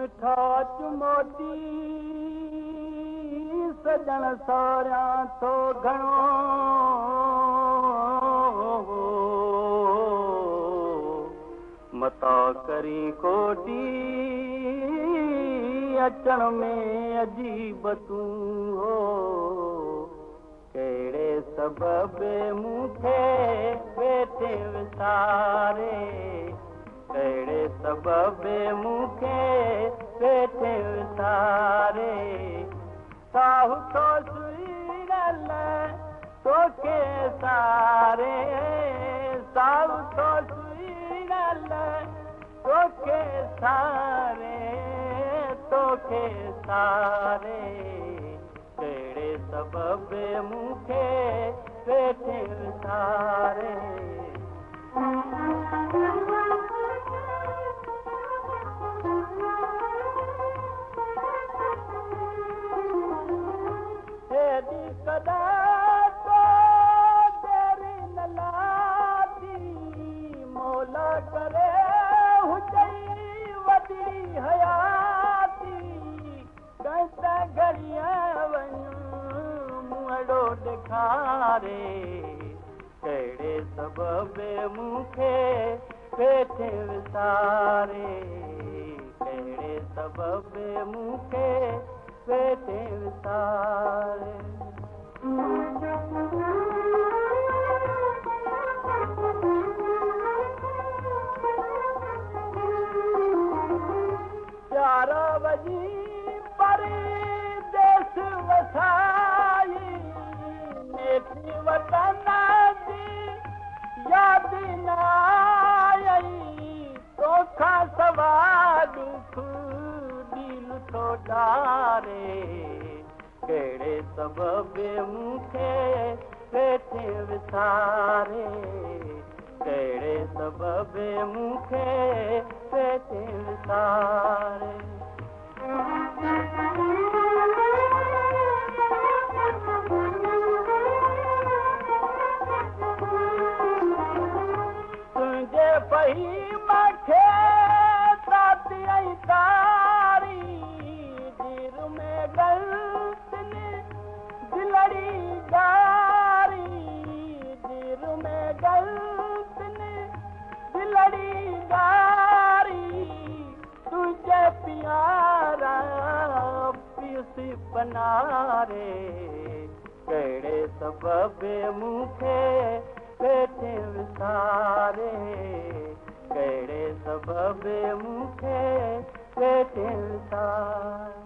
मिठा चुमोती सजण सारियां थो घणो मता करी कोटी अचण में अजीब तूं हो कहिड़े सबबे मूंखे वेठे विसारे कहिड़े सबबे मूंखे वेठे विसारे साहु तो सुईरल तोखे सारे साहु तो सुईरल तोखे सारे तोखे सारे कहिड़े सबबे मूंखे वेठे विसारे मौला करे हुजई वॾी हयाती कंहिं घड़ियां वञू मुंहड़ो ॾेखारे कहिड़े सबबे मूंखे वेठे विसारे कहिड़े सबबे मूंखे वेठे विसारे प्यारा वजी परदेस वसाई नेठी वतन जी याद न आई तोखा सवा दुख दिल थो ॾारे कहिड़े सबबे मूंखे वेठे विसारे कहिड़े सबबे मूंखे वेठे विसारे तुंहिंजे फ़हीम खे ताती ऐं तारी दिल में गलतनी दिलड़ी गारी दिल में गलतनी दिलड़ी गारी तुझे प्यारा पीसी बनारे कहिड़े सबबे मूंखे वेठे विसारे कहिड़े सबबे मूंखे वेठे विसारे